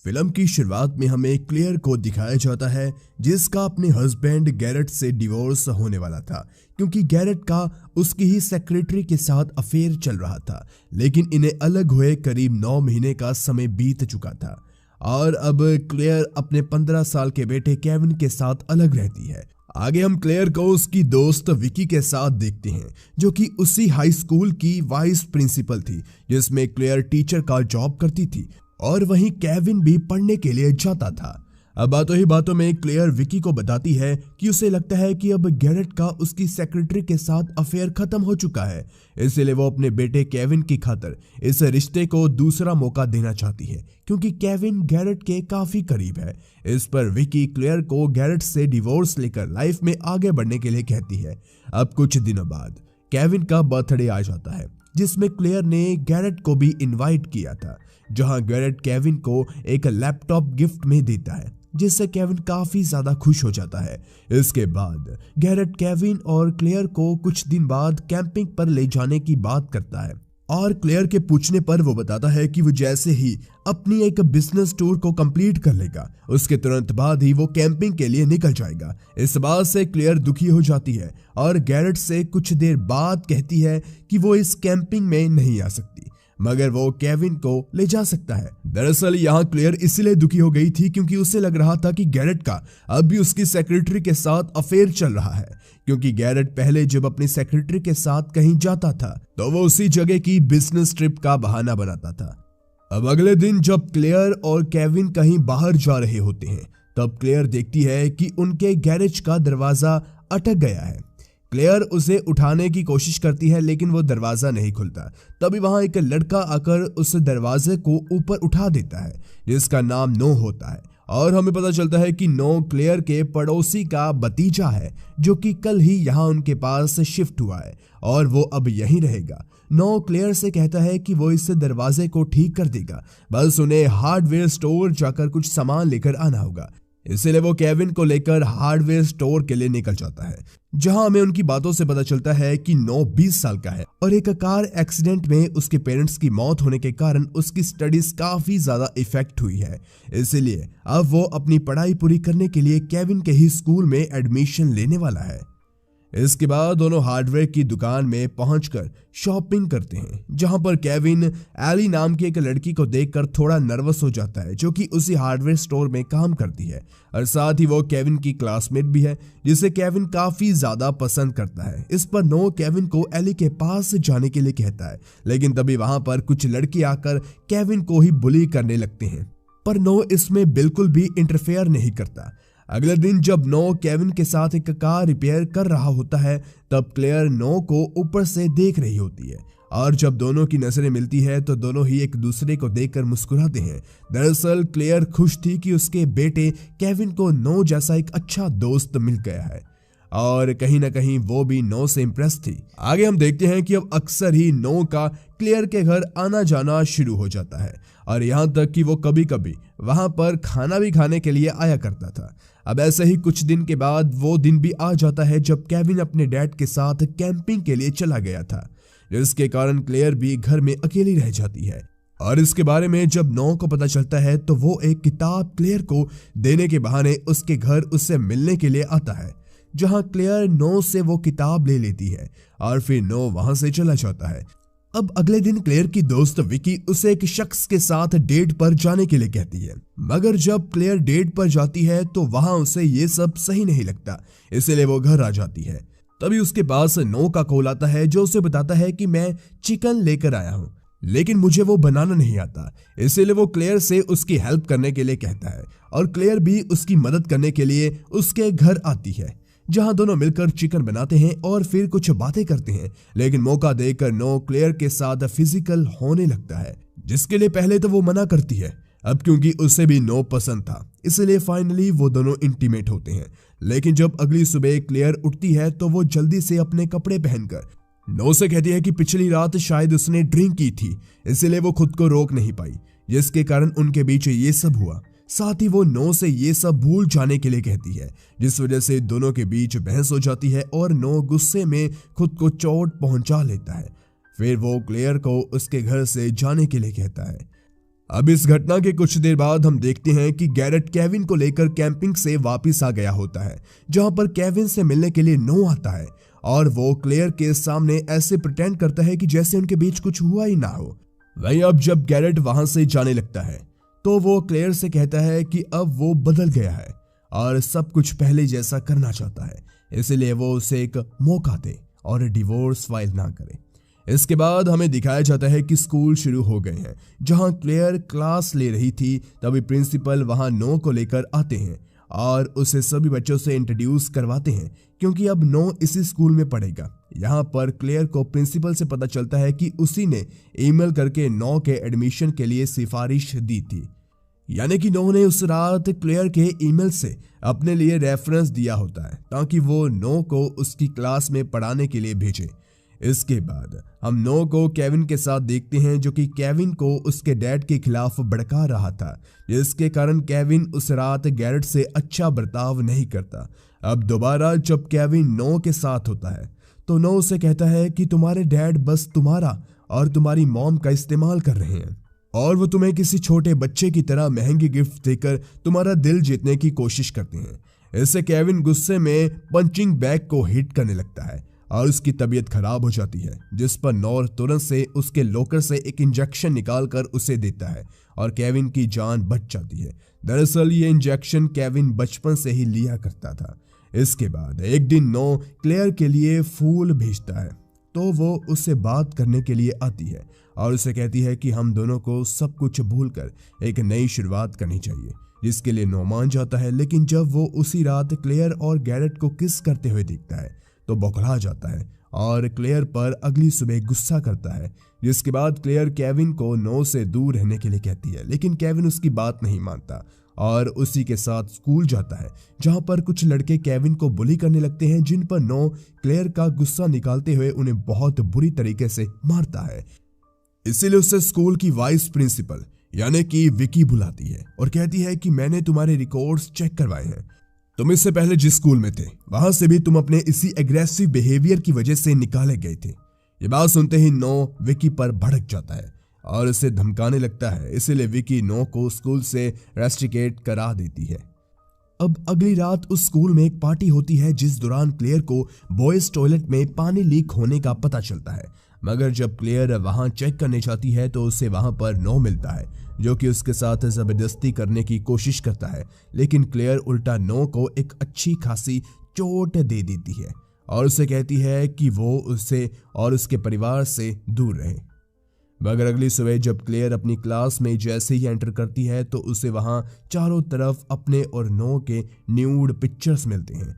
Film की शुरुआत में हमें क्लेयर को दिखाया जाता है जिसका अपने हस्बैंड गैरेट से डिवोर्स होने वाला था क्योंकि गैरेट का उसकी ही सेक्रेटरी के साथ अफेयर चल रहा था। लेकिन इन्हें अलग हुए करीब 9 महीने का समय बीत चुका था और अब क्लेयर अपने 15 साल के बेटे केविन के साथ अलग रहती है। आगे हम क्लेयर को उसकी दोस्त विकी के साथ देखते हैं जो कि उसी हाई स्कूल की वाइस प्रिंसिपल थी जिसमें क्लेयर टीचर का जॉब करती थी और वहीं केविन भी पढ़ने के लिए जाता था। अब बातों ही बातों में क्लेयर विकी को बताती है कि उसे लगता है कि अब गैरेट का उसकी सेक्रेटरी के साथ अफेयर खत्म हो चुका है, इसलिए वो अपने बेटे केविन की खातिर इस रिश्ते को दूसरा मौका देना चाहती है क्योंकि केविन गैरेट के काफी करीब है। इस पर विकी क्लेयर को गैरेट से डिवोर्स लेकर लाइफ में आगे बढ़ने के लिए कहती है। अब कुछ दिनों बाद केविन का बर्थडे आ जाता है जिसमें क्लेयर ने गैरेट को भी इनवाइट किया था, जहां गैरेट केविन को एक लैपटॉप गिफ्ट में देता है जिससे केविन काफी ज्यादा खुश हो जाता है। इसके बाद गैरेट केविन और क्लेयर को कुछ दिन बाद कैंपिंग पर ले जाने की बात करता है और क्लेयर के पूछने पर वो बताता है कि वो जैसे ही अपनी एक बिजनेस टूर को कंप्लीट कर लेगा उसके तुरंत बाद ही वो कैंपिंग के लिए निकल जाएगा। इस बात से क्लेयर दुखी हो जाती है और गैरेट से कुछ देर बाद कहती है कि वो इस कैंपिंग में नहीं आ सकती मगर वो केविन को ले जा सकता है। दरअसल यहाँ क्लेयर इसलिए दुखी हो गई थी क्योंकि उसे लग रहा था कि गैरेट का अब भी उसकी सेक्रेटरी के साथ अफेयर चल रहा है, क्योंकि गैरेट पहले जब अपनी सेक्रेटरी के साथ कहीं जाता था तो वो उसी जगह की बिजनेस ट्रिप का बहाना बनाता था। अब अगले दिन जब क्लेयर और केविन कहीं बाहर जा रहे होते हैं तब क्लेयर देखती है कि उनके गैरेज का दरवाजा अटक गया है। क्लेयर उसे उठाने की कोशिश करती है लेकिन वो दरवाजा नहीं खुलता। तभी वहां एक लड़का आकर उस दरवाजे को ऊपर उठा देता है जिसका नाम नो होता है और हमें पता चलता है कि नो क्लेयर के पड़ोसी का भतीजा है जो कि कल ही यहाँ उनके पास शिफ्ट हुआ है और वो अब यहीं रहेगा। नो क्लेयर से कहता है कि वो इस दरवाजे को ठीक कर देगा, बस उन्हें हार्डवेयर स्टोर जाकर कुछ सामान लेकर आना होगा। इसलिए वो केविन को लेकर हार्डवेयर स्टोर के लिए निकल जाता है, जहां हमें उनकी बातों से पता चलता है कि नो 20 साल का है और एक कार एक्सीडेंट में उसके पेरेंट्स की मौत होने के कारण उसकी स्टडीज काफी ज्यादा इफेक्ट हुई है। इसलिए अब वो अपनी पढ़ाई पूरी करने के लिए केविन के ही स्कूल में एडमिशन लेने वाला है। इसके बाद दोनों हार्डवेयर की दुकान में पहुंचकर शॉपिंग करते हैं, जहां पर केविन एली नाम की एक लड़की को देखकर थोड़ा नर्वस हो जाता है जो कि उसी हार्डवेयर स्टोर में काम करती है और साथ ही वो केविन की क्लासमेट भी है जिसे केविन काफी ज्यादा पसंद करता है। इस पर नो केविन को एली के पास जाने के लिए कहता है, लेकिन तभी वहां पर कुछ लड़के आकर केविन को ही बुली करने लगते हैं, पर नो इसमें बिल्कुल भी इंटरफेयर नहीं करता। अगले दिन जब नो केविन के साथ एक कार रिपेयर कर रहा होता है तब क्लेयर नो को ऊपर से देख रही होती है और जब दोनों की नजरें मिलती है तो दोनों ही एक दूसरे को देखकर मुस्कुराते हैं। दरअसल क्लेयर खुश थी कि उसके बेटे केविन को नो जैसा एक अच्छा दोस्त मिल गया है और कहीं ना कहीं वो भी नो से इम्प्रेस थी। आगे हम देखते हैं कि अब अक्सर ही नो का क्लेयर के घर आना जाना शुरू हो जाता है और यहाँ तक कि वो कभी कभी वहां पर खाना भी खाने के लिए आया करता था। अब ऐसे ही कुछ दिन के बाद वो दिन भी आ जाता है जब केविन अपने डैड के साथ कैंपिंग के लिए चला गया था, जिसके कारण क्लेयर भी घर में अकेली रह जाती है। और इसके बारे में जब नो को पता चलता है तो वो एक किताब क्लेयर को देने के बहाने उसके घर उससे मिलने के लिए आता है, जहां क्लेयर नो से वो किताब ले लेती है और फिर नो वहां से चला जाता है। अब अगले दिन क्लेयर की दोस्त विकी उसे एक शख्स के साथ डेट पर जाने के लिए कहती है, मगर जब क्लेयर डेट पर जाती है तो वहां उसे ये सब सही नहीं लगता, इसलिए वो घर आ जाती है। तभी उसके पास नो का कॉल आता है जो उसे बताता है कि मैं चिकन लेकर आया हूँ लेकिन मुझे वो बनाना नहीं आता, इसलिए वो क्लेयर से उसकी हेल्प करने के लिए कहता है और क्लेयर भी उसकी मदद करने के लिए उसके घर आती है, जहां दोनों मिलकर चिकन बनाते हैं और फिर कुछ बातें करते हैं। लेकिन मौका देकर नो क्लेयर के साथ फिजिकल होने लगता है, जिसके लिए पहले तो वो मना करती है। अब क्योंकि उसे भी नो पसंद था इसलिए फाइनली वो दोनों इंटीमेट होते हैं। लेकिन जब अगली सुबह क्लेयर उठती है तो वो जल्दी से अपने कपड़े पहनकर नो से कहती है कि पिछली रात शायद उसने ड्रिंक की थी, इसलिए वो खुद को रोक नहीं पाई, जिसके कारण उनके बीच ये सब हुआ। साथ ही वो नो से ये सब भूल जाने के लिए कहती है, जिस वजह से दोनों के बीच बहस हो जाती है और नो गुस्से में खुद को चोट पहुंचा लेता है। फिर वो क्लेयर को उसके घर से जाने के लिए कहता है। अब इस घटना के कुछ देर बाद हम देखते हैं कि गैरेट केविन को लेकर कैंपिंग से वापस आ गया होता है, जहां पर केविन से मिलने के लिए नो आता है और वो क्लेयर के सामने ऐसे प्रिटेंड करता है कि जैसे उनके बीच कुछ हुआ ही ना हो। वहीं अब जब गैरेट वहां से जाने लगता है तो वो क्लेयर से कहता है कि अब वो बदल गया है और सब कुछ पहले जैसा करना चाहता है, इसलिए वो उसे एक मौका दे और डिवोर्स फाइल ना करे। इसके बाद हमें दिखाया जाता है कि स्कूल शुरू हो गए हैं। जहां क्लेयर क्लास ले रही थी तभी प्रिंसिपल वहां नो को लेकर आते हैं और उसे सभी बच्चों से इंट्रोड्यूस करवाते हैं, क्योंकि अब नो इसी स्कूल में पढ़ेगा। यहाँ पर क्लेयर को प्रिंसिपल से पता चलता है कि उसी ने ईमेल करके नो के एडमिशन के लिए सिफारिश दी थी, यानी कि नो ने उस रात क्लेयर के ईमेल से अपने लिए रेफरेंस दिया होता है ताकि वो नो को उसकी क्लास में पढ़ाने के लिए भेजे। इसके बाद हम नो को केविन के साथ देखते हैं, जो कि केविन को उसके डैड के खिलाफ भड़का रहा था, जिसके कारण केविन उस रात गैरेट से अच्छा बर्ताव नहीं करता। अब दोबारा जब केविन नो के साथ होता है तो नो उसे कहता है कि तुम्हारे डैड बस तुम्हारा और तुम्हारी मॉम का इस्तेमाल कर रहे हैं और वो तुम्हें किसी छोटे बच्चे की तरह महंगी गिफ्ट देकर तुम्हारा दिल जीतने की कोशिश करते हैं। इससे केविन गुस्से में पंचिंग बैग को हिट करने लगता है और उसकी तबीयत खराब हो जाती है, जिस पर नॉर तुरंत से उसके लॉकर से एक इंजेक्शन निकालकर उसे देता है और केविन की जान बच जाती है। दरअसल ये इंजेक्शन केविन बचपन से ही लिया करता था। इसके बाद एक दिन नो क्लेयर के लिए फूल भेजता है तो वो उससे बात करने के लिए आती है और उसे कहती है कि हम दोनों को सब कुछ भूलकर एक नई शुरुआत करनी चाहिए, जिसके लिए नो मान जाता है। लेकिन जब वो उसी रात क्लेयर और गैरेट को किस करते हुए देखता है तो बौखला जाता है और क्लेयर पर अगली सुबह गुस्सा करता है, जिसके बाद क्लेयर केविन को नो से दूर रहने के लिए कहती है। लेकिन केविन उसकी बात नहीं मानता और उसी के साथ स्कूल जाता है, जहां पर कुछ लड़के केविन को बुली करने लगते हैं, जिन पर नो क्लेयर का गुस्सा निकालते हुए उन्हें बहुत बुरी तरीके से मारता है। इसीलिए उसे स्कूल की वाइस प्रिंसिपल यानी कि विकी बुलाती है और कहती है कि मैंने तुम्हारे रिकॉर्ड्स चेक करवाए हैं, तुम इससे पहले जिस स्कूल में थे वहां से भी तुम अपने इसी एग्रेसिव बिहेवियर की वजह से निकाले गए थे। ये बात सुनते ही नो विकी पर भड़क जाता है और उसे धमकाने लगता है, इसीलिए विकी नो को स्कूल से रेस्ट्रिकेट करा देती है। अब अगली रात उस स्कूल में एक पार्टी होती है, जिस दौरान क्लेयर को बॉयज टॉयलेट में पानी लीक होने का पता चलता है, मगर जब क्लेयर वहां चेक करने जाती है तो उसे वहां पर नो मिलता है, जो कि उसके साथ जबरदस्ती करने की कोशिश करता है। लेकिन क्लेयर उल्टा नो को एक अच्छी खासी चोट दे देती है और उसे कहती है कि वो उससे और उसके परिवार से दूर रहे। मगर अगली सुबह जब क्लेयर अपनी क्लास में जैसे ही एंटर करती है तो उसे वहां चारों तरफ अपने और नो के न्यूड पिक्चर्स मिलते हैं।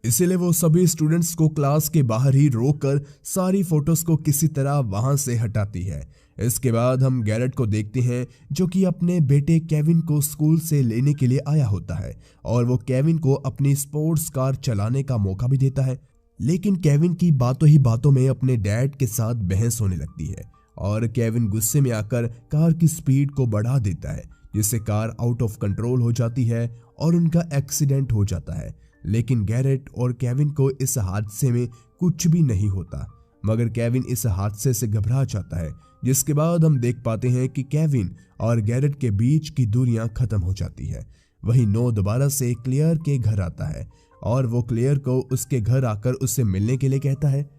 इसीलिए वो सभी स्टूडेंट्स को क्लास के बाहर ही रोककर सारी फोटोज को किसी तरह वहां से हटाती है। इसके बाद हम गैरेट को देखते हैं, जो कि अपने बेटे केविन को स्कूल से लेने के लिए आया होता है और वो केविन को अपनी स्पोर्ट्स कार चलाने का मौका भी देता है। लेकिन केविन की बातों ही बातों में अपने डैड के साथ बहस होने लगती है और केविन गुस्से में आकर कार की स्पीड को बढ़ा देता है, जिससे कार आउट ऑफ कंट्रोल हो जाती है और उनका एक्सीडेंट हो जाता है। लेकिन गैरेट और केविन को इस हादसे में कुछ भी नहीं होता, मगर केविन इस हादसे से घबरा जाता है, जिसके बाद हम देख पाते हैं कि केविन और गैरेट के बीच की दूरियां खत्म हो जाती है। वहीं नो दोबारा से क्लेयर के घर आता है और वो क्लेयर को उसके घर आकर उससे मिलने के लिए कहता है।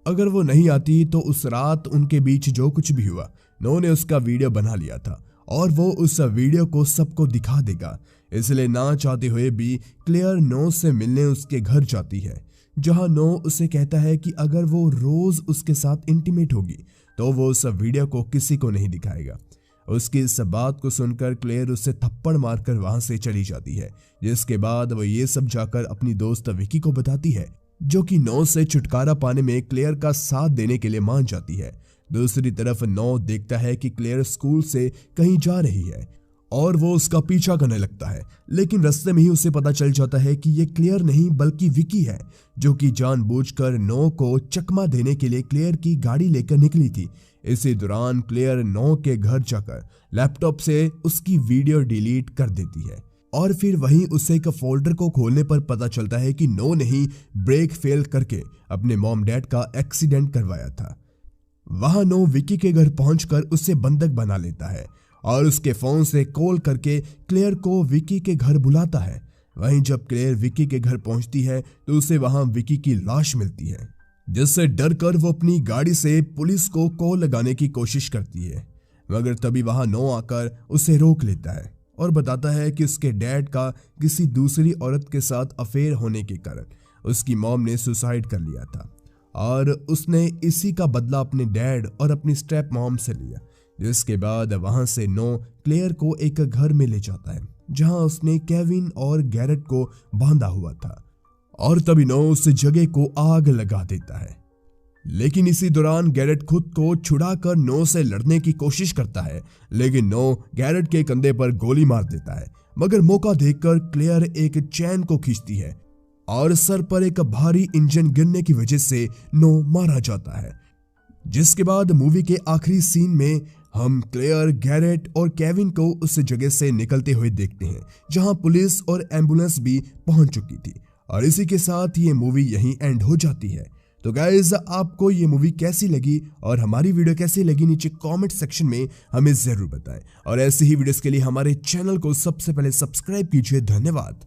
अगर वो नहीं आती तो उस रात उनके बीच जो कुछ भी हुआ नो ने उसका वीडियो बना लिया था और वो उस वीडियो को सबको दिखा देगा। इसलिए ना चाहते हुए भी क्लेयर नो से मिलने उसके घर जाती है, जहां नो उसे कहता है कि अगर वो रोज उसके साथ इंटीमेट होगी तो वो उस वीडियो को किसी को नहीं दिखाएगा। उसकी इस बात को सुनकर क्लेयर उसे थप्पड़ मारकर वहां से चली जाती है, जिसके बाद वो ये सब जाकर अपनी दोस्त विकी को बताती है, जो कि नो से छुटकारा पाने में क्लेयर का साथ देने के लिए मान जाती है। दूसरी तरफ नो देखता है कि क्लेयर स्कूल से कहीं जा रही है और वो उसका पीछा करने लगता है, लेकिन रास्ते में ही उसे पता चल जाता है कि ये क्लेयर नहीं बल्कि विकी है, जो कि जानबूझकर नो को चकमा देने के लिए क्लेयर की गाड़ी लेकर निकली थी। इसी दौरान क्लेयर नो के घर जाकर लैपटॉप से उसकी वीडियो डिलीट कर देती है और फिर वहीं उसे एक फोल्डर को खोलने पर पता चलता है कि नो ने ही ब्रेक फेल करके अपने मॉम डैड का एक्सीडेंट करवाया था। वहां नो विकी के घर पहुंचकर उसे बंधक बना लेता है और उसके फोन से कॉल करके क्लेयर को विकी के घर बुलाता है। वहीं जब क्लेयर विकी के घर पहुंचती है तो उसे वहां विकी की लाश मिलती है, जिससे डर कर वो अपनी गाड़ी से पुलिस को कॉल लगाने की कोशिश करती है, मगर तभी वहां नो आकर उसे रोक लेता है और बताता है कि उसके डैड का किसी दूसरी औरत के साथ अफेयर होने के कारण उसकी मॉम ने सुसाइड कर लिया था और उसने इसी का बदला अपने डैड और अपनी स्टेप मॉम से लिया। जिसके बाद वहां से नो क्लेयर को एक घर में ले जाता है जहां उसने केविन और गैरेट को बांधा हुआ था और तभी नो उस जगह को आग लगा देता है। लेकिन इसी दौरान गैरेट खुद को छुड़ाकर नो से लड़ने की कोशिश करता है, लेकिन नो गैरेट के कंधे पर गोली मार देता है, मगर मौका देखकर क्लेयर एक चैन को खींचती है और सर पर एक भारी इंजन गिरने की वजह से नो मारा जाता है। जिसके बाद मूवी के आखिरी सीन में हम क्लेयर, गैरेट और केविन को उस जगह से निकलते हुए देखते हैं जहां पुलिस और एम्बुलेंस भी पहुंच चुकी थी। और इसी के साथ ये मूवी यहीं एंड हो जाती है। तो गाइज, आपको ये मूवी कैसी लगी और हमारी वीडियो कैसी लगी नीचे कमेंट सेक्शन में हमें जरूर बताएं। और ऐसी ही वीडियोस के लिए हमारे चैनल को सबसे पहले सब्सक्राइब कीजिए। धन्यवाद।